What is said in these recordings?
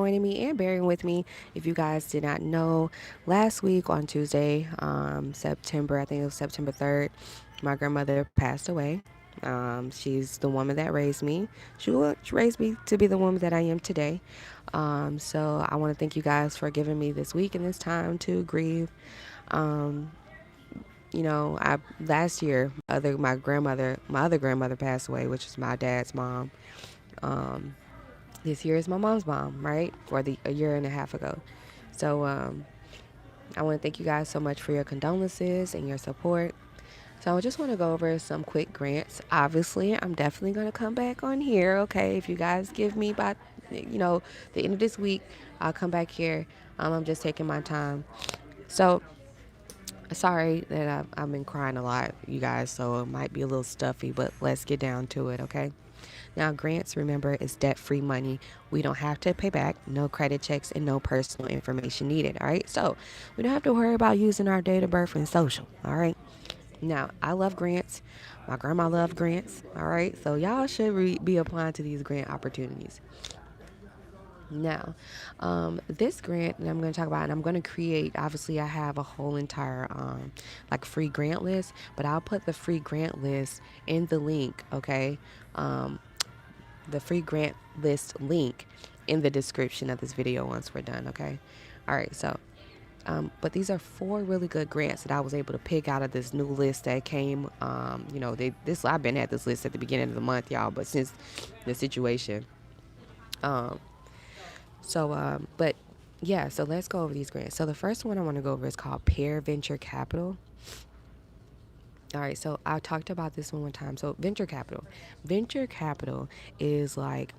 joining me and bearing with me. If you guys did not know, last week on Tuesday, September, I think it was September 3rd, my grandmother passed away. She's the woman that raised me. She raised me to be the woman that I am today. So I want to thank you guys for giving me this week and this time to grieve. Um, I last year, my other grandmother passed away, which is my dad's mom. Um, this year is my mom's mom, right? Or a year and a half ago. So I want to thank you guys so much for your condolences and your support. So I just want to go over some quick grants. Obviously, I'm definitely going to come back on here, okay? If you guys give me by, the end of this week, I'll come back here. I'm just taking my time. So sorry that I've been crying a lot, you guys, so it might be a little stuffy, but let's get down to it, okay? Now, grants, remember, is debt-free money. We don't have to pay back, no credit checks, and no personal information needed, all right? So we don't have to worry about using our date of birth and social, all right? Now, I love grants. My grandma loved grants, all right? So y'all should be applying to these grant opportunities. Now, this grant that I'm going to talk about, and I'm going to create, obviously, I have a whole entire, free grant list, but I'll put the free grant list in the link, okay? The free grant list link in the description of this video once we're done, okay? All right, so, but these are 4 really good grants that I was able to pick out of this new list that came, I've been at this list at the beginning of the month, y'all, but since the situation, um, but yeah, so let's go over these grants. So the first one I want to go over is called Peer Venture Capital. All right, so I talked about this one time. So venture capital is like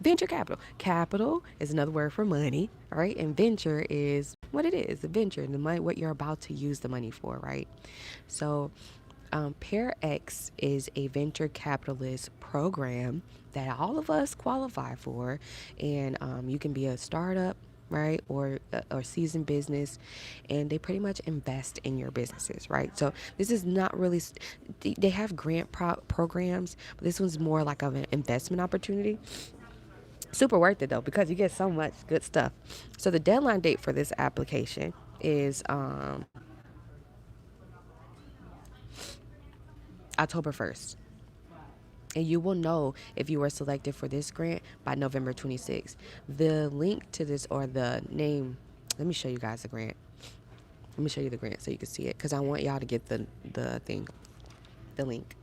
venture capital. Capital is another word for money, all right? And venture is what it is, a venture, the money, what you're about to use the money for, right? So Pair X is a venture capitalist program that all of us qualify for, and you can be a startup, right, or seasoned business, and they pretty much invest in your businesses, right? So this is not really they have grant programs, but this one's more like of an investment opportunity. Super worth it though, because you get so much good stuff. So the deadline date for this application is October 1st. And you will know if you were selected for this grant by November 26th. The link to this, or the name, let me show you guys the grant. Let me show you the grant so you can see it, because I want y'all to get the thing, the link.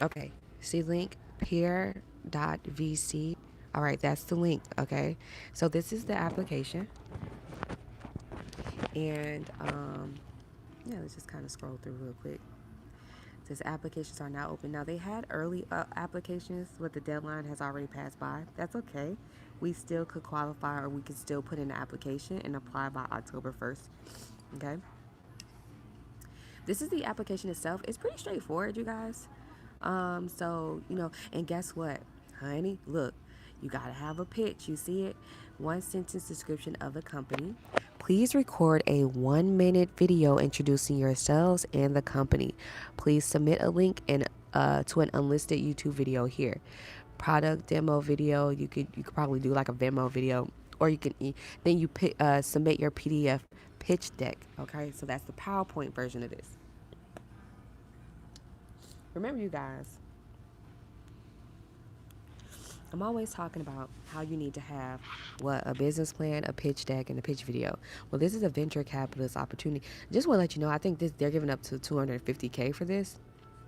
Okay, see link, peer.vc. All right, that's the link, okay? So this is the application. And let's just kind of scroll through real quick. It says applications are now open. Now they had early applications, but the deadline has already passed by. That's okay. We still could qualify, or we could still put in the application and apply by October 1st. Okay. This is the application itself. It's pretty straightforward, you guys. And guess what, honey? Look, you gotta have a pitch. You see it? One sentence description of the company. Please record a 1-minute video introducing yourselves and the company. Please submit a link to an unlisted YouTube video here. Product demo video. You could probably do like a Venmo video, or you can then you submit your PDF pitch deck. Okay, so that's the PowerPoint version of this. Remember, you guys, I'm always talking about how you need to have a business plan, a pitch deck, and a pitch video. Well, this is a venture capitalist opportunity. Just want to let you know, I think they're giving up to $250K for this.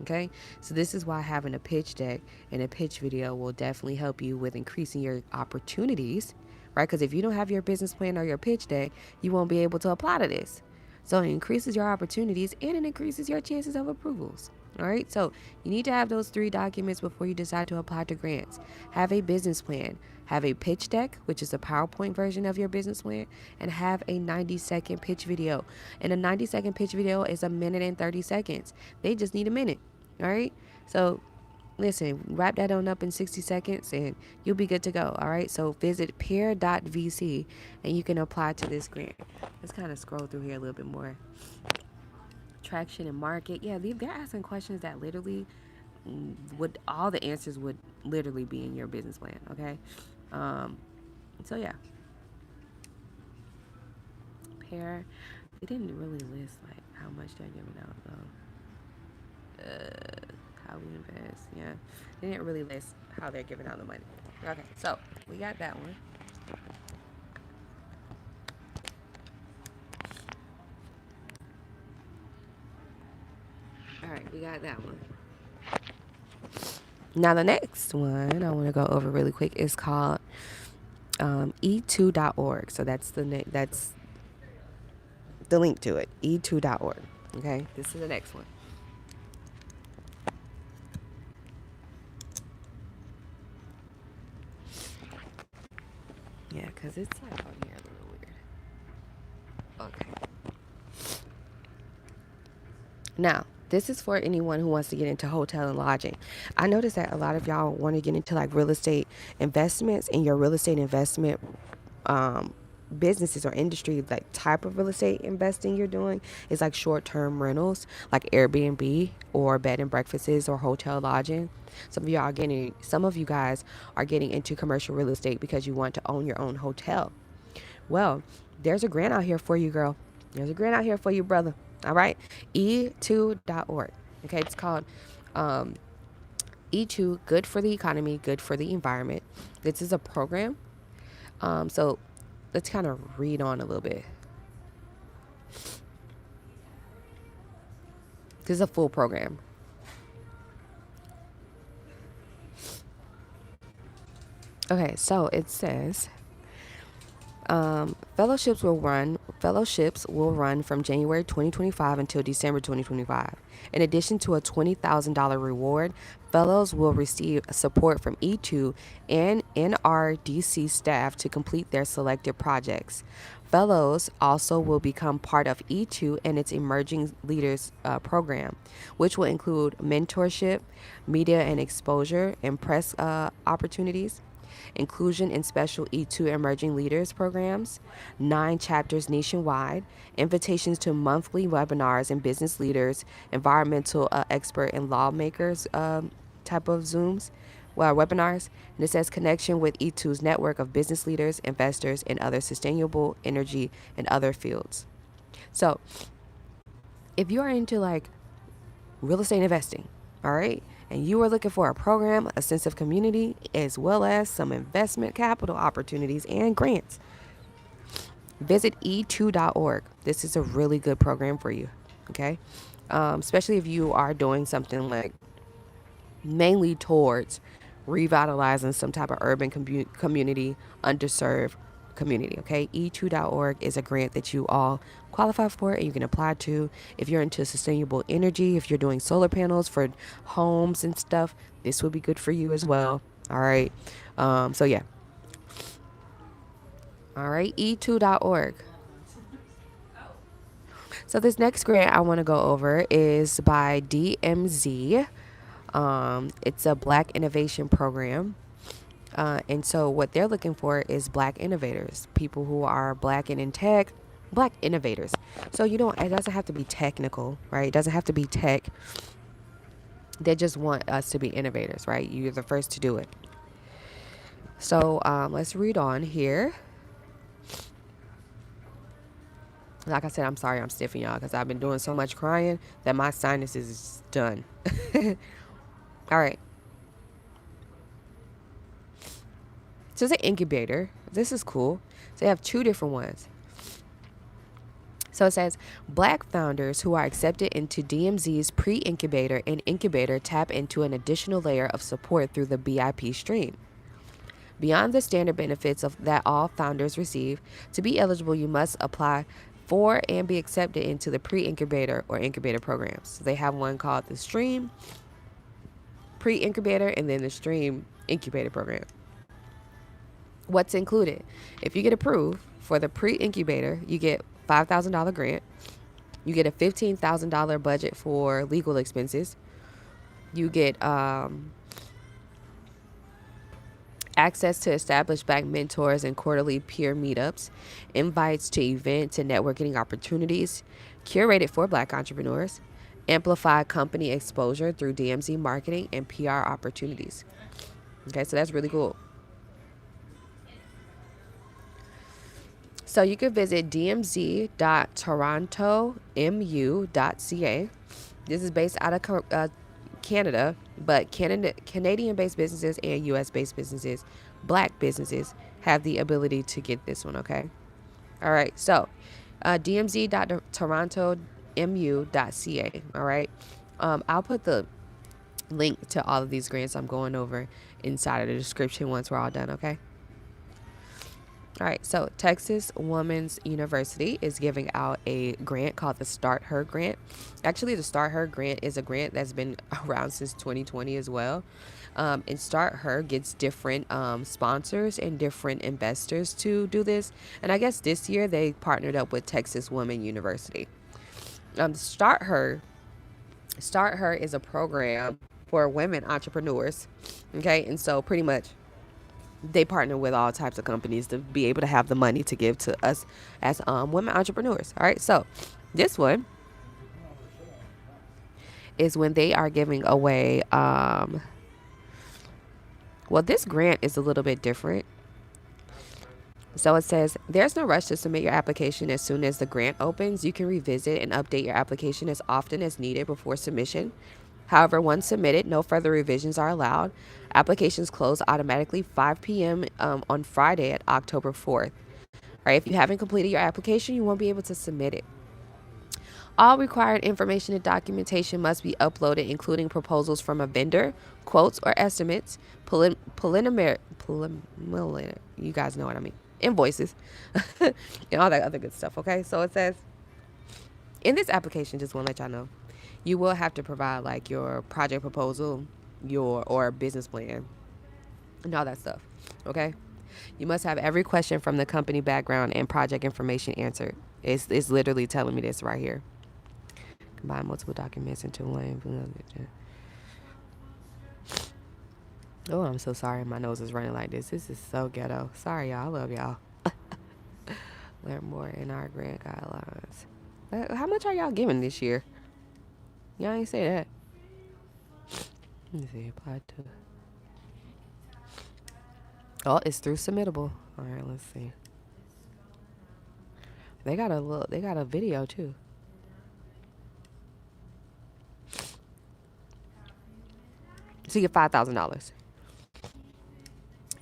Okay, so this is why having a pitch deck and a pitch video will definitely help you with increasing your opportunities, right? Because if you don't have your business plan or your pitch deck, you won't be able to apply to this. So it increases your opportunities and it increases your chances of approvals. All right, so you need to have those 3 documents before you decide to apply to grants. Have a business plan, have a pitch deck, which is a PowerPoint version of your business plan, and have a 90-second pitch video. And a 90-second pitch video is 1 minute and 30 seconds. They just need a minute. All right, so listen, wrap that on up in 60 seconds and you'll be good to go. All right, so visit peer.vc and you can apply to this grant. Let's kind of scroll through here a little bit more. Traction and market. Yeah, they're asking questions that literally all the answers would literally be in your business plan. Okay, So yeah, pair. They didn't really list like how much they're giving out though. How we invest. Yeah, they didn't really list how they're giving out the money. Okay, so we got that one. All right, we got that one. Now the next one I want to go over really quick is called e2.org. So that's the link to it, e2.org. Okay, this is the next one. Yeah, because it's like on here a little weird. Okay. Now, this is for anyone who wants to get into hotel and lodging. I noticed that a lot of y'all want to get into like real estate investments, and your real estate investment um, businesses or industry, like type of real estate investing you're doing is like short-term rentals, like Airbnb or bed and breakfasts or hotel lodging. Some of you guys are getting into commercial real estate because you want to own your own hotel. Well, there's a grant out here for you, girl. There's a grant out here for you, brother. All right. E2.org. Okay. It's called E2, Good for the Economy, Good for the Environment. This is a program. So let's kind of read on a little bit. This is a full program. Okay. So it says fellowships will run from January 2025 until December 2025. In addition to a $20,000 reward, fellows will receive support from E2 and NRDC staff to complete their selected projects. Fellows also will become part of E2 and its Emerging Leaders program, which will include mentorship, media and exposure, and press opportunities, inclusion in special E2 Emerging Leaders programs, 9 chapters nationwide, invitations to monthly webinars and business leaders, environmental expert and lawmakers type of Zooms, webinars. And it says connection with E2's network of business leaders, investors, and other sustainable energy and other fields. So if you are into like real estate investing, all right, and you are looking for a program, a sense of community, as well as some investment capital opportunities and grants, visit e2.org. This is a really good program for you, okay? Especially if you are doing something like mainly towards revitalizing some type of urban community, underserved community, okay? E2.org is a grant that you all qualify for and you can apply to. If you're into sustainable energy, if you're doing solar panels for homes and stuff, this would be good for you as well. All right. So yeah. All right, e2.org. So this next grant I want to go over is by DMZ. It's a Black Innovation Program. And so what they're looking for is Black innovators, people who are Black and in tech, Black innovators. So it doesn't have to be technical, right? It doesn't have to be tech. They just want us to be innovators, right? You're the first to do it. So let's read on here. Like I said, I'm sorry I'm stiffing y'all because I've been doing so much crying that my sinuses is done. All right. So it's an incubator. This is cool. So they have 2 different ones. So it says, Black founders who are accepted into DMZ's pre-incubator and incubator tap into an additional layer of support through the BIP stream. Beyond the standard benefits that all founders receive, to be eligible, you must apply for and be accepted into the pre-incubator or incubator programs. So they have one called the Stream Pre-Incubator and then the Stream Incubator program. What's included? If you get approved for the pre-incubator, you get $5,000 grant. You get a $15,000 budget for legal expenses. You get access to established Black mentors and quarterly peer meetups, invites to events and networking opportunities curated for Black entrepreneurs, amplify company exposure through DMZ marketing and PR opportunities. Okay, so that's really cool. So you can visit dmz.torontomu.ca. This is based out of Canada, but Canadian-based businesses and U.S.-based businesses, black businesses, have the ability to get this one, okay? All right, so dmz.torontomu.ca, all right? I'll put the link to all of these grants I'm going over inside of the description once we're all done, okay? All right, so Texas Women's University is giving out a grant called the Start Her Grant. Actually, the Start Her Grant is a grant that's been around since 2020 as well. And Start Her gets different sponsors and different investors to do this. And I guess this year they partnered up with Texas Women University. Start Her is a program for women entrepreneurs. Okay, and so pretty much they partner with all types of companies to be able to have the money to give to us as women entrepreneurs. All right, so this one is when they are giving away. Well, this grant is a little bit different. So it says there's no rush to submit your application as soon as the grant opens. You can revisit and update your application as often as needed before submission. However, once submitted, no further revisions are allowed. Applications close automatically 5 p.m. On Friday at October 4th. All right, if you haven't completed your application, you won't be able to submit it. All required information and documentation must be uploaded, including proposals from a vendor, quotes or estimates, preliminary, you guys know what I mean, invoices, and all that other good stuff, okay? So it says, in this application, just want to let y'all know, you will have to provide like your project proposal, or business plan, and all that stuff, okay? You must have every question from the company background and project information answered. It's literally telling me this right here. Combine multiple documents into one. Oh, I'm so sorry. My nose is running like this. This is so ghetto. Sorry, y'all. I love y'all. Learn more in our grant guidelines. How much are y'all giving this year? Y'all ain't say that. Let me see. Apply to. Oh, it's through submittable. All right, let's see. They got a video too. So you get $5,000.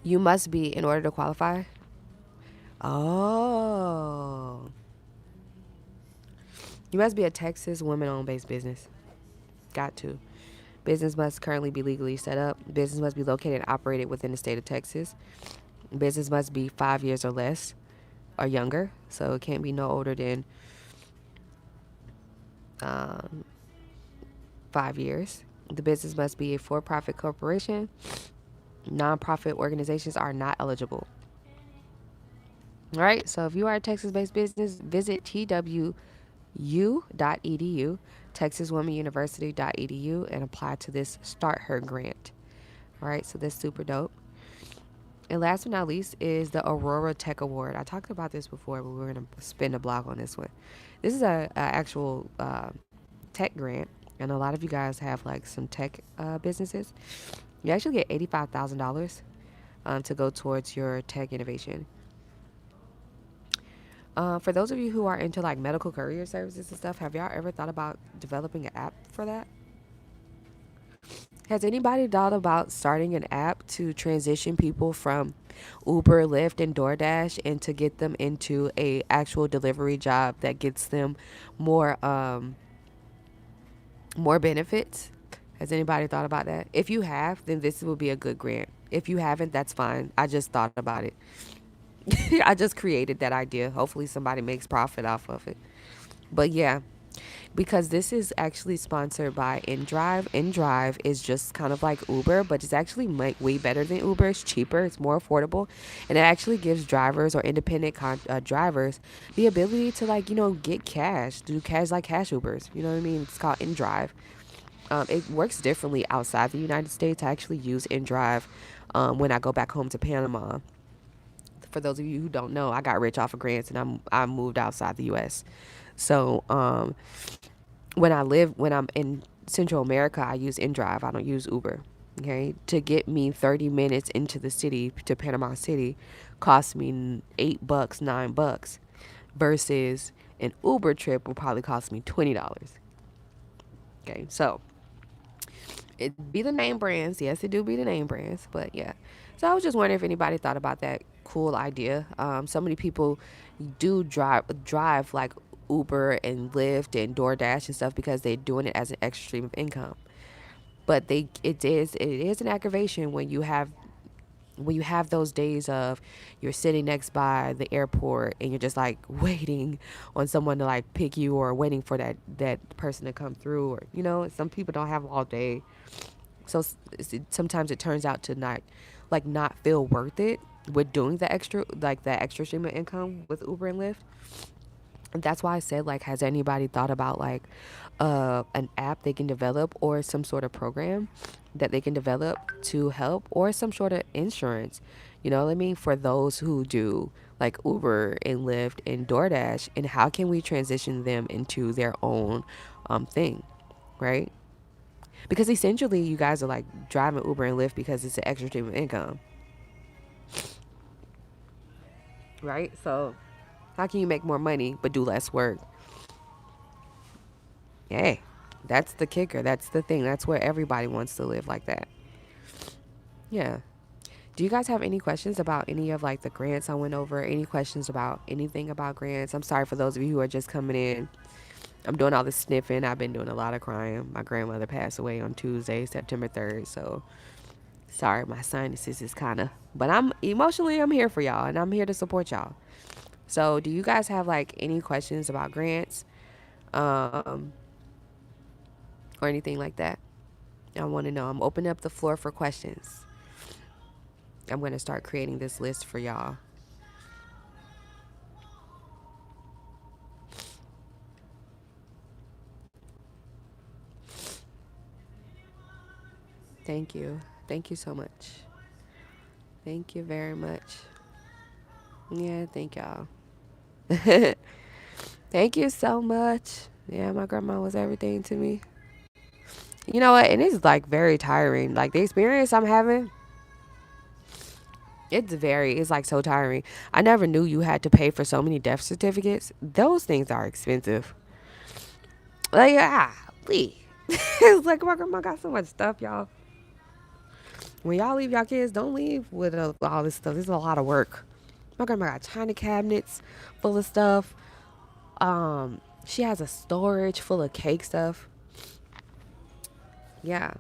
You must be, in order to qualify. Oh. You must be a Texas women-owned based business. Got to. Business must currently be legally set up. Business must be located and operated within the state of Texas. Business must be 5 years or less or younger. So it can't be no older than 5 years. The business must be a for-profit corporation. Nonprofit organizations are not eligible. All right, so if you are a Texas-based business, visit twu.edu, texaswomenuniversity.edu, and apply to this Start Her grant. All right, so that's super dope. And last but not least is the Aurora Tech Award. I talked about this before, but we're going to spin the block on this one. This is a actual tech grant, and a lot of you guys have like some tech businesses. You actually get $85,000 to go towards your tech innovation. For those of you who are into like medical courier services and stuff, have y'all ever thought about developing an app for that? Has anybody thought about starting an app to transition people from Uber, Lyft, and DoorDash and to get them into a actual delivery job that gets them more more benefits? Has anybody thought about that? If you have, then this will be a good grant. If you haven't, that's fine. I just thought about it. I just created that idea. Hopefully somebody makes profit off of it. But yeah, because this is actually sponsored by InDrive. InDrive is just kind of like Uber, but it's actually way better than Uber. It's cheaper, it's more affordable, and it actually gives drivers or independent drivers the ability to, like, you know, get cash, do cash like cash Ubers. You know what I mean? It's called InDrive. It works differently outside the United States. I actually use InDrive when I go back home to Panama. For those of you who don't know, I got rich off of grants, and I moved outside the U.S. So when I'm in Central America, I use InDrive. I don't use Uber. Okay, to get me 30 minutes into the city to Panama City, cost me $8, $9. versus an Uber trip will probably cost me $20. Okay, so it be the name brands. Yes, it do be the name brands, but yeah. So I was just wondering if anybody thought about that cool idea. So many people do drive like Uber and Lyft and DoorDash and stuff because they're doing it as an extra stream of income. But it is an aggravation when you have those days of you're sitting next by the airport and you're just like waiting on someone to like pick you, or waiting for that person to come through, or some people don't have all day. So sometimes it turns out to not feel worth it with doing that extra stream of income with Uber and Lyft. And that's why I said, like, has anybody thought about like an app they can develop, or some sort of program that they can develop to help, or some sort of insurance, you know what I mean, for those who do like Uber and Lyft and DoorDash, and how can we transition them into their own thing, right? Because essentially you guys are like driving Uber and Lyft because it's an extra stream of income, right? So how can you make more money but do less work? Hey, that's the kicker. That's the thing. That's where everybody wants to live like that. Yeah. Do you guys have any questions about any of like the grants I went over? Any questions about anything about grants? I'm sorry for those of you who are just coming in. I'm doing all this sniffing. I've been doing a lot of crying. My grandmother passed away on Tuesday, September 3rd. So sorry, my sinuses is kind of, but I'm here for y'all, and I'm here to support y'all. So do you guys have like any questions about grants, um, or anything like that? I want to know. I'm opening up the floor for questions. I'm going to start creating this list for y'all. Thank you. Thank you so much. Thank you very much. Yeah, thank y'all. Thank you so much. Yeah, my grandma was everything to me. You know what? And it's like very tiring. Like the experience I'm having, it's like so tiring. I never knew you had to pay for so many death certificates. Those things are expensive. Like, it's like my grandma got so much stuff, y'all. When y'all leave y'all kids, don't leave with all this stuff. This is a lot of work. My grandma got china cabinets full of stuff. She has a storage full of cake stuff. Yeah.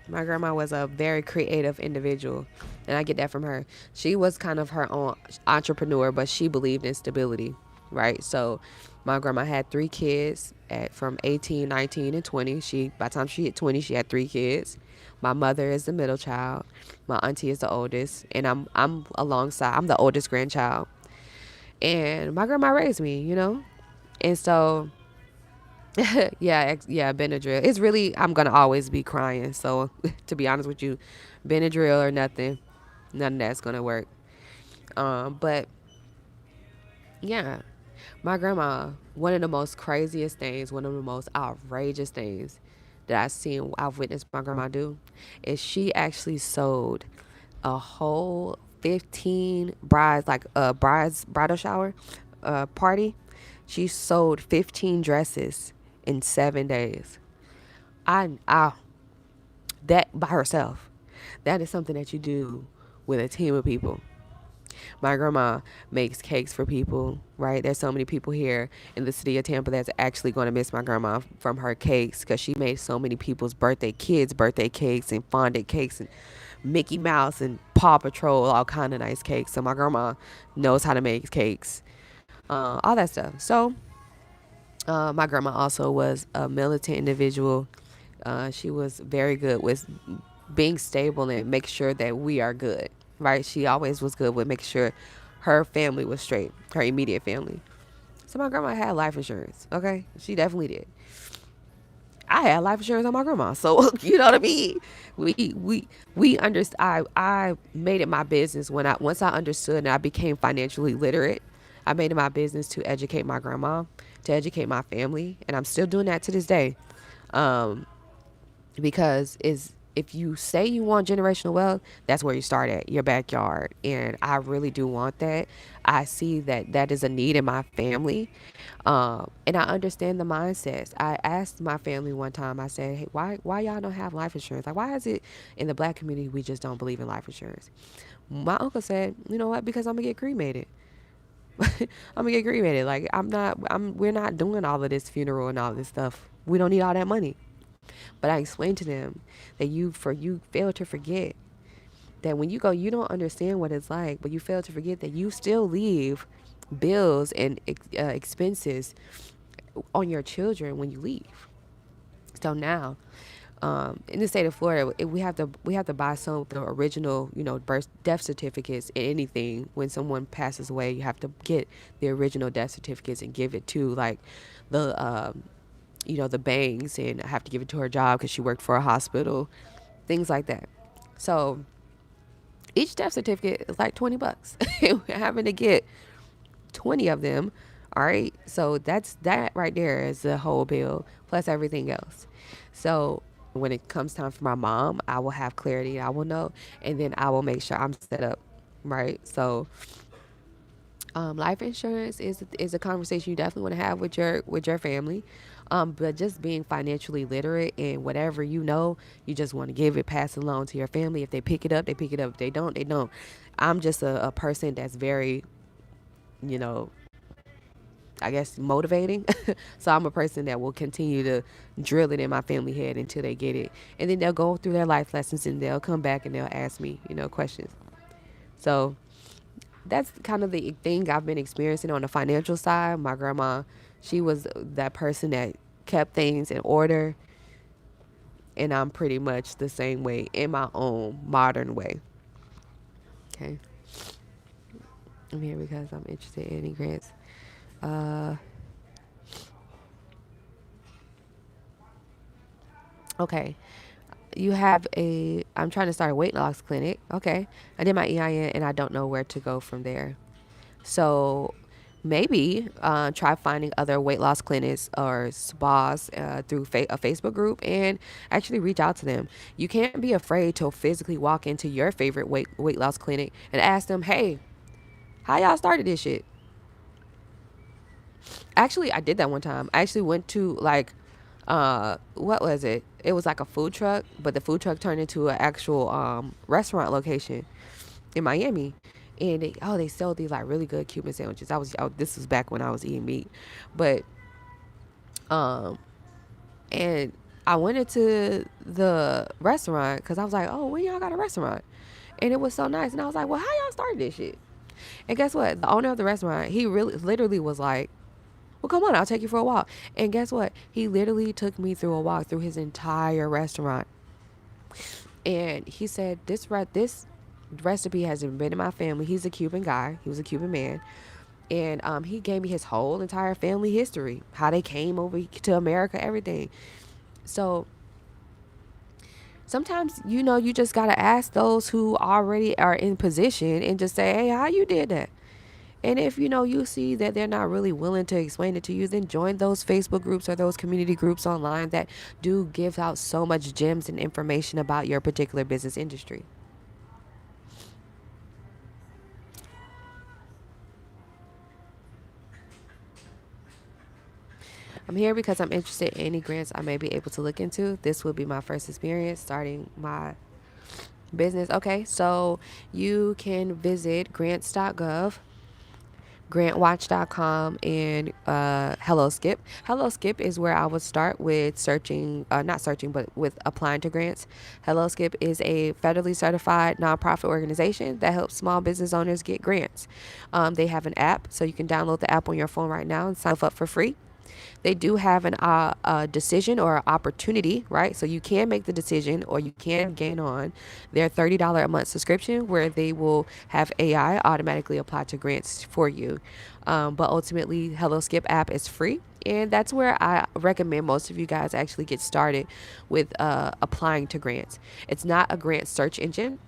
My grandma was a very creative individual, and I get that from her. She was kind of her own entrepreneur, but she believed in stability, right? So my grandma had 3 kids from 18, 19, and 20. By the time she hit 20, she had 3 kids. My mother is the middle child. My auntie is the oldest, and I'm the oldest grandchild. And my grandma raised me, and so yeah, Benadryl. It's really, I'm gonna always be crying. So to be honest with you, Benadryl or nothing, none of that's gonna work. But yeah, my grandma, one of the most craziest things, one of the most outrageous things that I've witnessed my grandma do, is she actually sold a whole 15 brides, like a bridal shower party. She sold 15 dresses in 7 days. I that by herself. That is something that you do with a team of people. My grandma makes cakes for people, right? There's so many people here in the city of Tampa that's actually going to miss my grandma from her cakes, because she made so many people's kids' birthday cakes and fondant cakes and Mickey Mouse and Paw Patrol, all kind of nice cakes. So my grandma knows how to make cakes, all that stuff. So my grandma also was a militant individual. She was very good with being stable and make sure that we are good, right? She always was good with making sure her family was straight, her immediate family. So my grandma had life insurance, okay? She definitely did. I had life insurance on my grandma, so you know what I mean. We understand. I made it my business once I understood and I became financially literate. I made it my business to educate my grandma, to educate my family, and I'm still doing that to this day. Because if you say you want generational wealth, that's where you start at, your backyard. And I really do want that. I see that that is a need in my family. And I understand the mindsets. I asked my family one time, I said, hey, why y'all don't have life insurance? Like, why is it in the black community we just don't believe in life insurance? My uncle said, you know what? Because I'm going to get cremated. I'm gonna get cremated. Like we're not doing all of this funeral and all this stuff. We don't need all that money. But I explained to them that you fail to forget that when you go, you don't understand what it's like, but you fail to forget that you still leave bills and expenses on your children when you leave. So now, in the state of Florida, we have to buy some of the original, birth death certificates and anything. When someone passes away, you have to get the original death certificates and give it to like the the banks, and I have to give it to her job because she worked for a hospital, things like that. So each death certificate is like $20. Having to get 20 of them. All right. So that right there is the whole bill plus everything else. So when it comes time for my mom, I will have clarity. I will know. And then I will make sure I'm set up. Right. So life insurance is a conversation you definitely want to have with your family. But just being financially literate and whatever you just want to give it, pass it along to your family. If they pick it up, they pick it up. If they don't, they don't. I'm just a person that's very, you know, I guess motivating. So I'm a person that will continue to drill it in my family head until they get it. And then they'll go through their life lessons and they'll come back and they'll ask me, questions. So that's kind of the thing I've been experiencing on the financial side. My grandma, she was that person that kept things in order. And I'm pretty much the same way in my own modern way. Okay. I'm here because I'm interested in any grants. Uh, okay. I'm trying to start a weight loss clinic. Okay. I did my EIN and I don't know where to go from there. So maybe try finding other weight loss clinics or spas through a Facebook group and actually reach out to them. You can't be afraid to physically walk into your favorite weight loss clinic and ask them, hey, how y'all started this shit? Actually, I did that one time. I actually went to like, what was it? It was like a food truck, but the food truck turned into an actual restaurant location in Miami. And they sell these like really good Cuban sandwiches. This was back when I was eating meat, but um, and I went into the restaurant because I was like, oh, when y'all got a restaurant? And it was so nice. And I was like, well, how y'all started this shit? And guess what? The owner of the restaurant, he really literally was like, well, come on, I'll take you for a walk. And guess what? He literally took me through a walk through his entire restaurant. And he said, this recipe has been in my family. He's a Cuban guy. He was a Cuban man. And he gave me his whole entire family history, how they came over to America, everything. So sometimes, you just got to ask those who already are in position and just say, hey, how you did that? And if you see that they're not really willing to explain it to you, then join those Facebook groups or those community groups online that do give out so much gems and information about your particular business industry. I'm here because I'm interested in any grants I may be able to look into. This will be my first experience starting my business. Okay, so you can visit grants.gov, grantwatch.com, and HelloSkip. HelloSkip is where I would start with searching, not searching, but with applying to grants. HelloSkip is a federally certified nonprofit organization that helps small business owners get grants. They have an app, so you can download the app on your phone right now and sign up for free. They do have a decision or an opportunity, right? So you can make the decision or you can gain on their $30 a month subscription where they will have AI automatically apply to grants for you. But ultimately, Hello Skip app is free. And that's where I recommend most of you guys actually get started with applying to grants. It's not a grant search engine.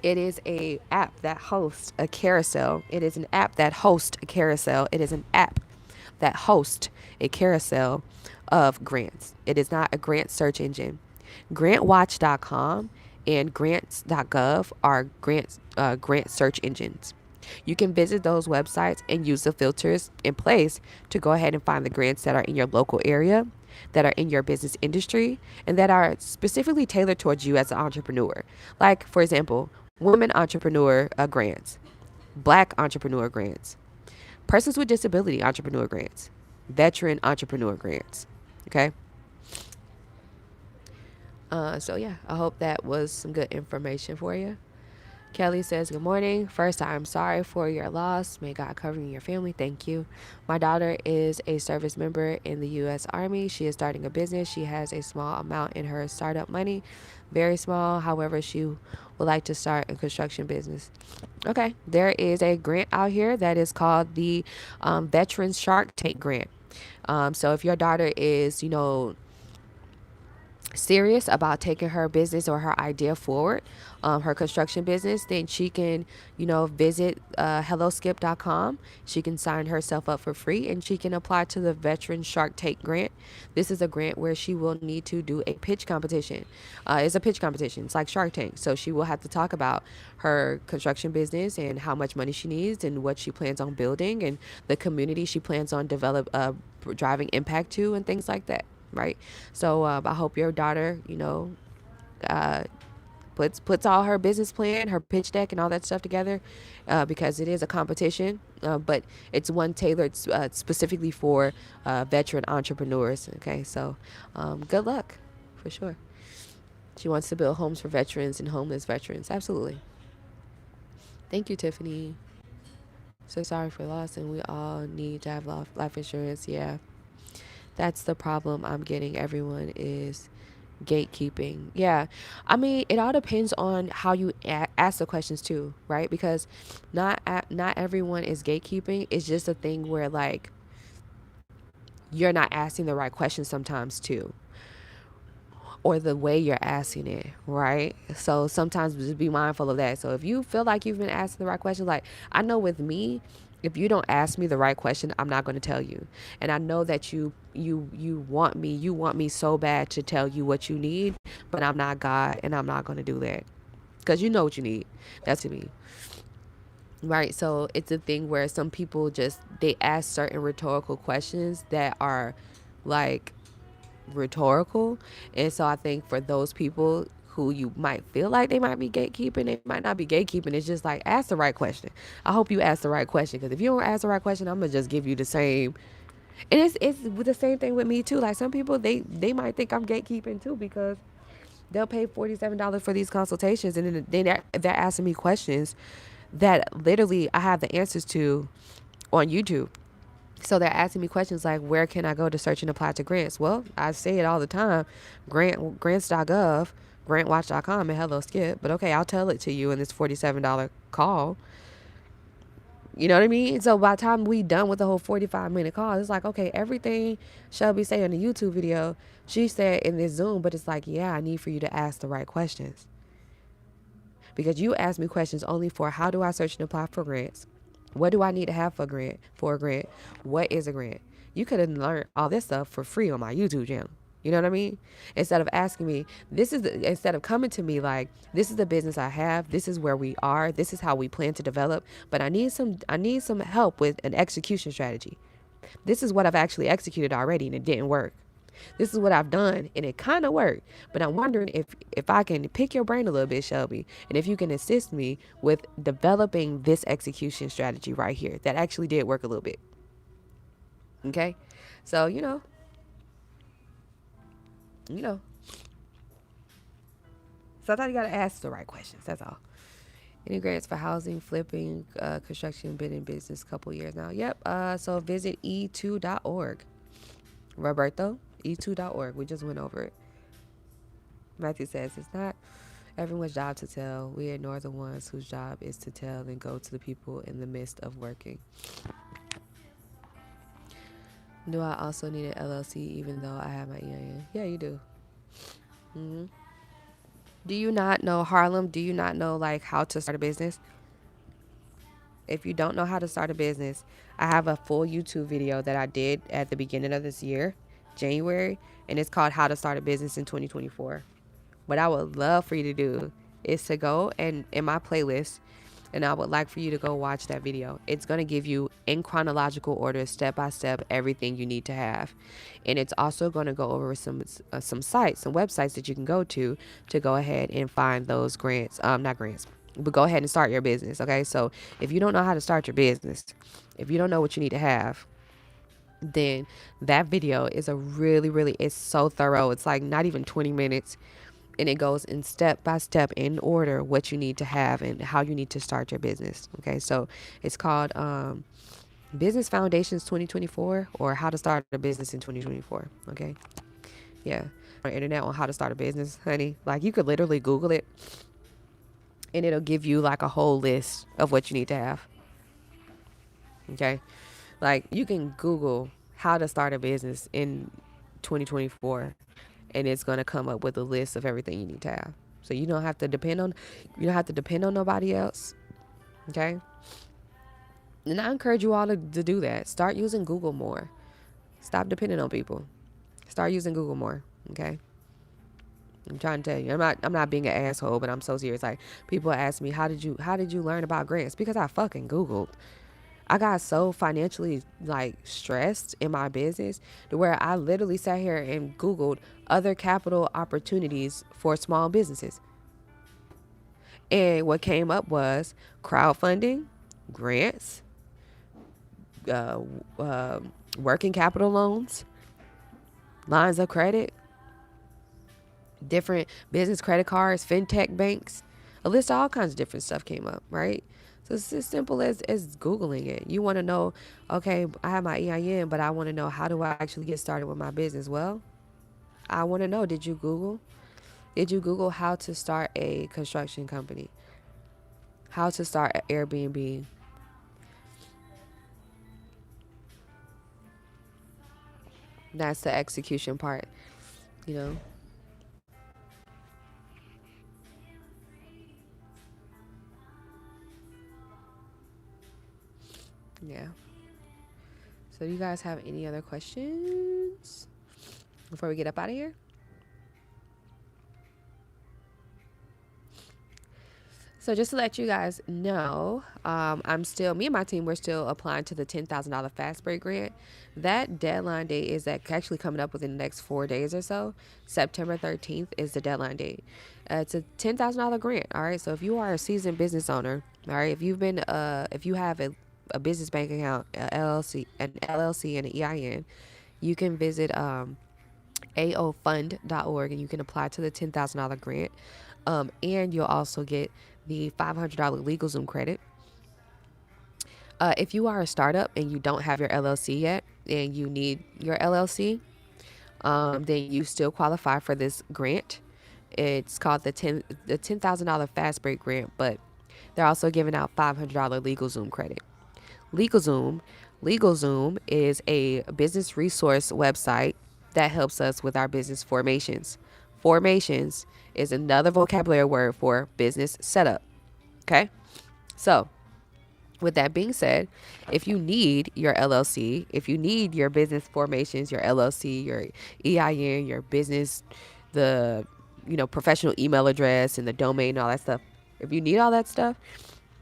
It is a app that hosts a carousel. It is an app that hosts a carousel. It is an app that hosts a carousel of grants. It is not a grant search engine. Grantwatch.com and grants.gov are grant search engines. You can visit those websites and use the filters in place to go ahead and find the grants that are in your local area, that are in your business industry, and that are specifically tailored towards you as an entrepreneur. Like, for example, women entrepreneur grants, black entrepreneur grants, persons with disability entrepreneur grants, veteran entrepreneur grants. Okay. So yeah, I hope that was some good information for you. Kelly says, good morning. First, I'm sorry for your loss. May God cover you and your family. Thank you. My daughter is a service member in the U.S. Army. She is starting a business. She has a small amount in her startup money, very small. However, she would like to start a construction business. Okay, there is a grant out here that is called the Veterans Shark Tank Grant. So if your daughter is, serious about taking her business or her idea forward, her construction business, then she can, visit helloskip.com. She can sign herself up for free and she can apply to the Veteran Shark Tank Grant. This is a grant where she will need to do a pitch competition. It's a pitch competition. It's like Shark Tank. So she will have to talk about her construction business and how much money she needs and what she plans on building and the community she plans on driving impact to and things like that. Right. So I hope your daughter, uh, puts all her business plan, her pitch deck, and all that stuff together, because it is a competition, but it's one tailored specifically for veteran entrepreneurs. Okay, so good luck, for sure. She wants to build homes for veterans and homeless veterans. Absolutely. Thank you, Tiffany. So sorry for loss, and we all need to have life insurance. Yeah, that's the problem I'm getting. Everyone is gatekeeping. Yeah. I mean, it all depends on how you ask the questions too, right? Because not everyone is gatekeeping. It's just a thing where like you're not asking the right questions sometimes too, or the way you're asking it, right? So sometimes just be mindful of that. So if you feel like you've been asking the right questions, like I know with me, if you don't ask me the right question, I'm not going to tell you. And I know that you want me so bad to tell you what you need, but I'm not God and I'm not going to do that. Cuz you know what you need. That's to me. Right? So it's a thing where some people just they ask certain rhetorical questions that are like rhetorical. And so I think for those people who you might feel like they might be gatekeeping, they might not be gatekeeping. It's just like ask the right question. I hope you ask the right question, because if you don't ask the right question, I'm gonna just give you the same. And it's the same thing with me too. Like some people they might think I'm gatekeeping too, because they'll pay $47 for these consultations, and then they're asking me questions that literally I have the answers to on YouTube. So they're asking me questions like, where can I go to search and apply to grants? Well, I say it all the time, grants.gov, grantwatch.com, and hello Skip. But okay, I'll tell it to you in this $47 call. You know what I mean? So by the time we done with the whole 45-minute call, it's like, okay, everything Shelby say in the YouTube video, she said in this Zoom, but it's like, yeah, I need for you to ask the right questions. Because you ask me questions only for how do I search and apply for grants? What do I need to have for a grant? What is a grant? You could have learned all this stuff for free on my YouTube channel. You know what I mean? Instead of asking me, instead of coming to me like, this is the business I have, this is where we are, this is how we plan to develop, but I need some help with an execution strategy. This is what I've actually executed already and it didn't work. This is what I've done and it kind of worked, but I'm wondering if I can pick your brain a little bit, Shelby, and if you can assist me with developing this execution strategy right here that actually did work a little bit. Okay? So, you know. Sometimes you got to ask the right questions. That's all. Any grants for housing, flipping, construction, been in business a couple years now. Yep. So visit e2.org. Roberto, e2.org. We just went over it. Matthew says, it's not everyone's job to tell. We ignore the ones whose job is to tell and go to the people in the midst of working. Do I also need an LLC even though I have my EIN? Yeah, you do. Mm-hmm. Do you not know, Harlem? Do you not know like how to start a business? If you don't know how to start a business, I have a full YouTube video that I did at the beginning of this year, January, and it's called How to Start a Business in 2024. What I would love for you to do is to go and in my playlist, and I would like for you to go watch that video. It's going to give you in chronological order, step by step, everything you need to have. And it's also going to go over some sites, some websites that you can go to go ahead and find those grants. Not grants, but go ahead and start your business. Okay. So if you don't know how to start your business, if you don't know what you need to have, then that video is a really, it's so thorough. It's like not even 20 minutes, and it goes in step by step in order what you need to have and how you need to start your business. Okay, so it's called Business Foundations 2024, or How to Start a Business in 2024. Okay, yeah, on the internet on how to start a business, honey. Like, you could literally Google it, and it'll give you like a whole list of what you need to have. Okay, like, you can Google how to start a business in 2024, and it's going to come up with a list of everything you need to have. So you don't have to depend on nobody else. Okay. And I encourage you all to do that. Start using Google more. Stop depending on people. Start using Google more. Okay. I'm trying to tell you. I'm not being an asshole, but I'm so serious. Like, people ask me, how did you learn about grants? Because I fucking Googled. I got so financially like stressed in my business to where I literally sat here and Googled other capital opportunities for small businesses. And what came up was crowdfunding, grants, uh, uh, working capital loans, lines of credit, different business credit cards, fintech banks. A list of all kinds of different stuff came up, right? So it's as simple as Googling it. You want to know, okay, I have my EIN, but I want to know, how do I actually get started with my business? Well, I want to know, did you Google? Did you Google how to start a construction company? How to start an Airbnb? That's the execution part, you know? Yeah. So do you guys have any other questions before we get up out of here? So just to let you guys know, me and my team, we're still applying to the $10,000 Fast Break Grant. That deadline date is actually coming up within the next 4 days or so. September 13th is the deadline date. It's a $10,000 grant. All right. So if you are a seasoned business owner, all right, if you have a business bank account, an LLC, and an EIN, you can visit aofund.org, and you can apply to the $10,000 grant. And you'll also get the $500 LegalZoom credit. If you are a startup and you don't have your LLC yet and you need your LLC, then you still qualify for this grant. It's called the $10,000 Fast Break Grant, but they're also giving out $500 LegalZoom credit. LegalZoom, LegalZoom is a business resource website that helps us with our business formations. Formations is another vocabulary word for business setup. Okay? So, with that being said, if you need your LLC, if you need your business formations, your LLC, your EIN, your business, the professional email address and the domain and all that stuff, if you need all that stuff,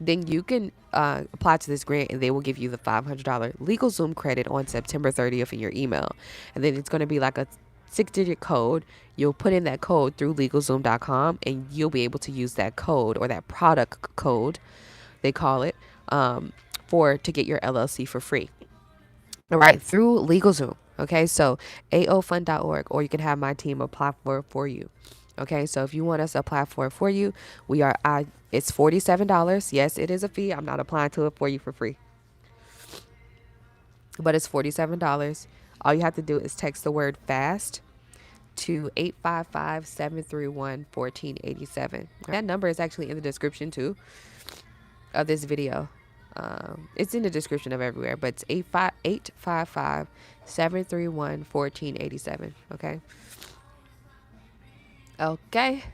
then you can apply to this grant, and they will give you the $500 LegalZoom credit on September 30th in your email. And then it's going to be like a 6-digit code. You'll put in that code through LegalZoom.com, and you'll be able to use that code, or that product code, they call it, to get your LLC for free. All right, through LegalZoom. Okay, so aofund.org, or you can have my team apply for you. Okay, so if you want us to apply for you, it's $47. Yes, it is a fee. I'm not applying to it for you for free, but it's $47. All you have to do is text the word FAST to 855-731-1487. That number is actually in the description too of this video. It's in the description of everywhere, but it's 855-731-1487. Okay. Okay.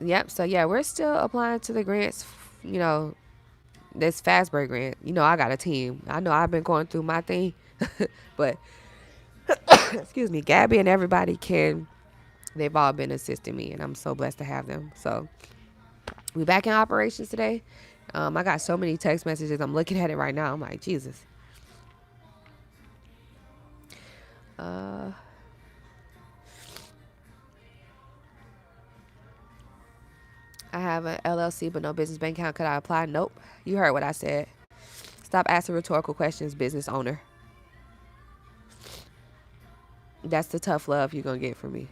Yep. So yeah, we're still applying to the grants. This Fast Break grant. I got a team. I know I've been going through my thing, but excuse me, Gabby and everybody can. They've all been assisting me, and I'm so blessed to have them. So we back in operations today. I got so many text messages. I'm looking at it right now. I'm like, Jesus. Uh, I have an LLC but no business bank account. Could I apply? Nope. You heard what I said. Stop asking rhetorical questions, business owner. That's the tough love you're going to get from me.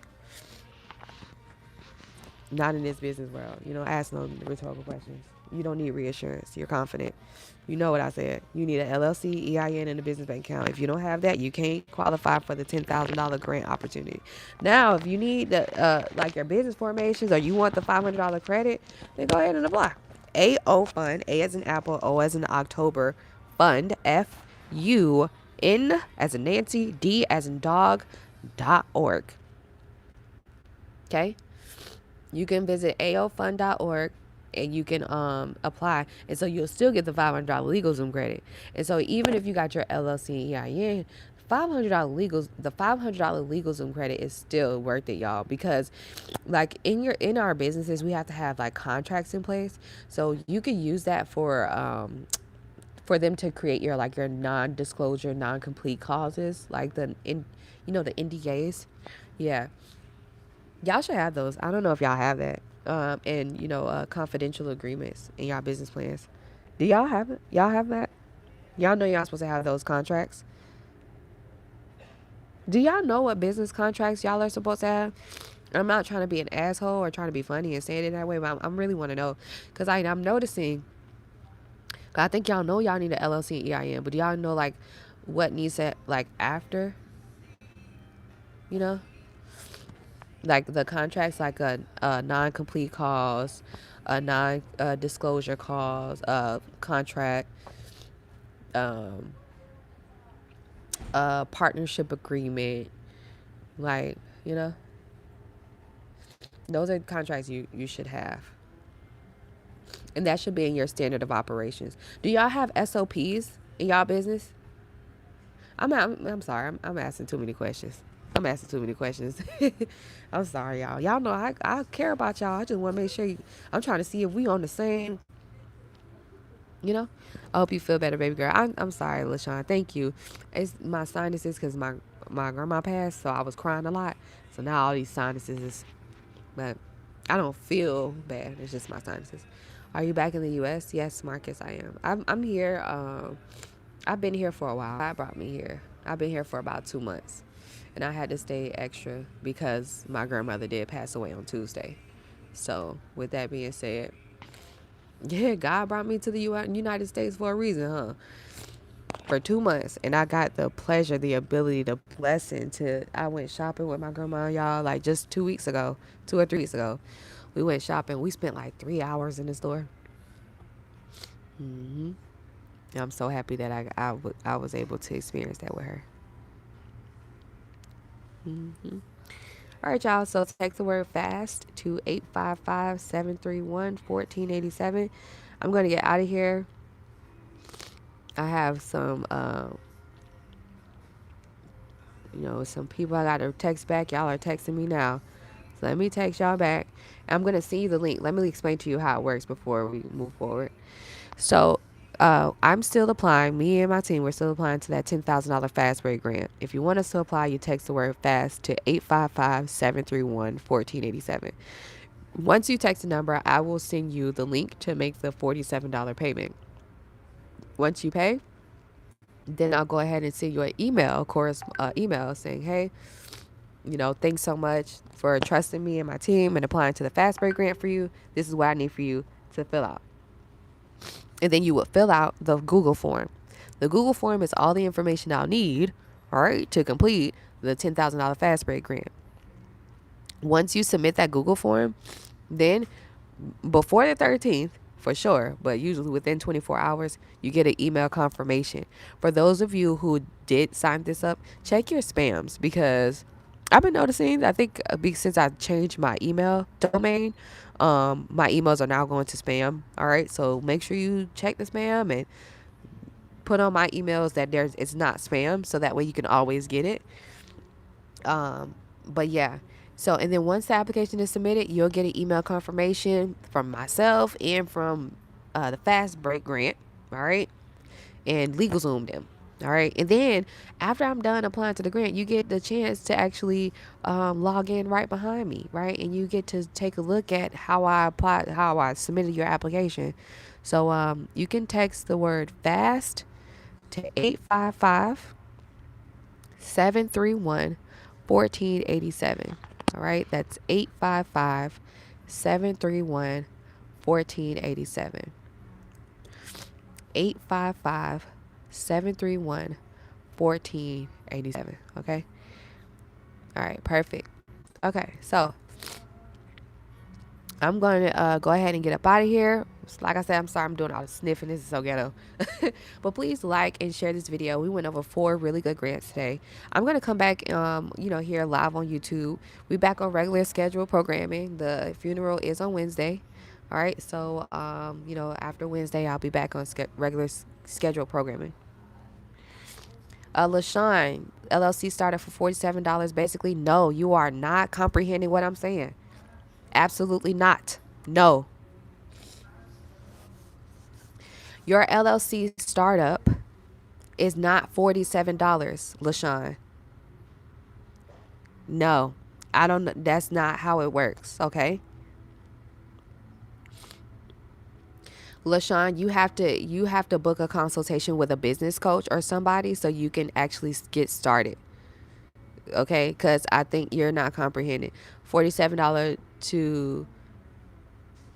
Not in this business world. You don't ask no rhetorical questions. You don't need reassurance. You're confident. You know what I said. You need an LLC, EIN, and a business bank account. If you don't have that, you can't qualify for the $10,000 grant opportunity. Now, if you need the like your business formations or you want the $500 credit, then go ahead and apply. AO Fund, A as in Apple, O as in October, Fund, FUN as in Nancy, D as in dog, .org. Okay? You can visit aofund.org and you can apply, and so you'll still get the $500 LegalZoom credit. And so even if you got your LLC and EIN, the $500 LegalZoom credit is still worth it, y'all, because like in our businesses we have to have like contracts in place, so you can use that for them to create your like your non-disclosure, non-complete clauses, like the NDAs. Yeah, y'all should have those. I don't know if y'all have that. And confidential agreements in y'all business plans. Do y'all have it? Y'all have that? Y'all know y'all supposed to have those contracts. Do y'all know what business contracts y'all are supposed to have? I'm not trying to be an asshole or trying to be funny and saying it that way, but I'm really want to know, because I'm noticing. Cause I think y'all know y'all need an LLC and EIN, but do y'all know like what needs to like after? You know, like the contracts, like a non-complete clause, a non-disclosure clause, a contract, um, a partnership agreement, like those are contracts you should have, and that should be in your standard of operations. Do y'all have SOPs in y'all business? I'm sorry. I'm asking too many questions. I'm asking too many questions. I'm sorry, y'all. Y'all know I care about y'all. I just want to make sure I'm trying to see if we on the same. I hope you feel better, baby girl. I'm sorry, LaShawn. Thank you. It's my sinuses because my grandma passed, so I was crying a lot. So now all these sinuses is, but I don't feel bad. It's just my sinuses. Are you back in the U.S.? Yes, Marcus, I am. I'm here. I've been here for a while. God brought me here. I've been here for about 2 months. And I had to stay extra because my grandmother did pass away on Tuesday. So, with that being said, yeah, God brought me to the United States for a reason, huh? For 2 months. And I got the pleasure, the ability, the blessing I went shopping with my grandma, y'all, like just 2 weeks ago, 2 or 3 weeks ago. We went shopping. We spent like 3 hours in the store. I'm so happy that I was able to experience that with her. All right, y'all. So text the word FAST to 855-731-1487. I'm going to get out of here. I have some, some people I got to text back. Y'all are texting me now. So let me text y'all back. I'm going to send you the link. Let me explain to you how it works before we move forward. So I'm still applying. Me and my team, we're still applying to that $10,000 fast break grant. If you want us to apply, you text the word FAST to 855-731-1487. Once you text the number, I will send you the link to make the $47 payment. Once you pay, then I'll go ahead and send you an email saying, hey, thanks so much for trusting me and my team and applying to the fast break grant for you. This is what I need for you to fill out. And then you would fill out the Google form. The Google form is all the information I'll need, all right, to complete the $10,000 fast break grant. Once you submit that Google form, then before the 13th, for sure, but usually within 24 hours, you get an email confirmation. For those of you who did sign this up, check your spams, because I've been noticing, I think since I changed my email domain, my emails are now going to spam. All right, so make sure you check the spam and put on my emails that it's not spam, so that way you can always get it. But yeah. So, and then once the application is submitted, you'll get an email confirmation from myself and from the Fast Break Grant. All right. And LegalZoom them. All right. And then after I'm done applying to the grant, you get the chance to actually log in right behind me. Right. And you get to take a look at how I applied, how I submitted your application. So you can text the word FAST to 855 731 1487. All right, that's 855 731 1487. 855 731 1487. Okay. All right, perfect. Okay, so I'm going to go ahead and get up out of here. Like I said, I'm sorry I'm doing all the sniffing. This is so ghetto. But please like and share this video. We went over 4 really good grants today. I'm going to come back, here live on YouTube. We back on regular scheduled programming. The funeral is on Wednesday. All right. So, after Wednesday, I'll be back on regular scheduled programming. LaShawn, LLC started for $47. Basically, no, you are not comprehending what I'm saying. Absolutely not. No. Your LLC startup is not $47, LaShawn. No. I don't, that's not how it works, okay? LaShawn, you have to book a consultation with a business coach or somebody so you can actually get started. Okay? Because I think you're not comprehending. $47 to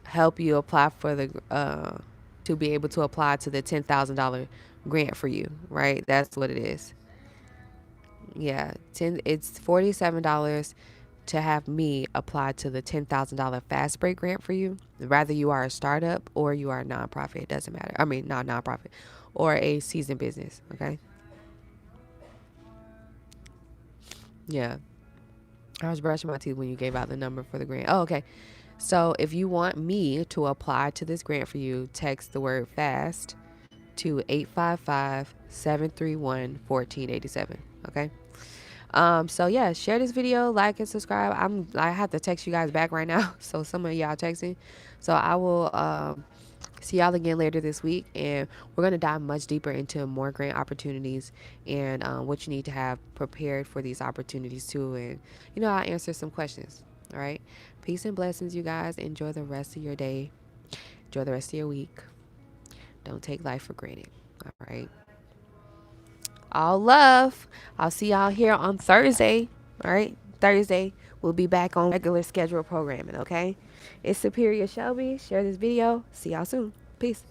help you apply for the to be able to apply to the $10,000 grant for you, right? That's what it is. Yeah, it's $47 to have me apply to the $10,000 fast break grant for you. Whether you are a startup or you are a nonprofit, it doesn't matter. I mean, not nonprofit, or a seasoned business. Okay. Yeah, I was brushing my teeth when you gave out the number for the grant. Oh, okay. So if you want me to apply to this grant for you, text the word FAST to 855 731 1487. Okay. So yeah, share this video, like and subscribe. I have to text you guys back right now. So some of y'all texting. So I will see y'all again later this week, and we're going to dive much deeper into more grant opportunities and what you need to have prepared for these opportunities too. And I'll answer some questions. All right. Peace and blessings, you guys. Enjoy the rest of your day. Enjoy the rest of your week. Don't take life for granted. All right. All love. I'll see y'all here on Thursday. All right. Thursday, we'll be back on regular schedule programming. Okay. It's Superior Shelby. Share this video. See y'all soon. Peace.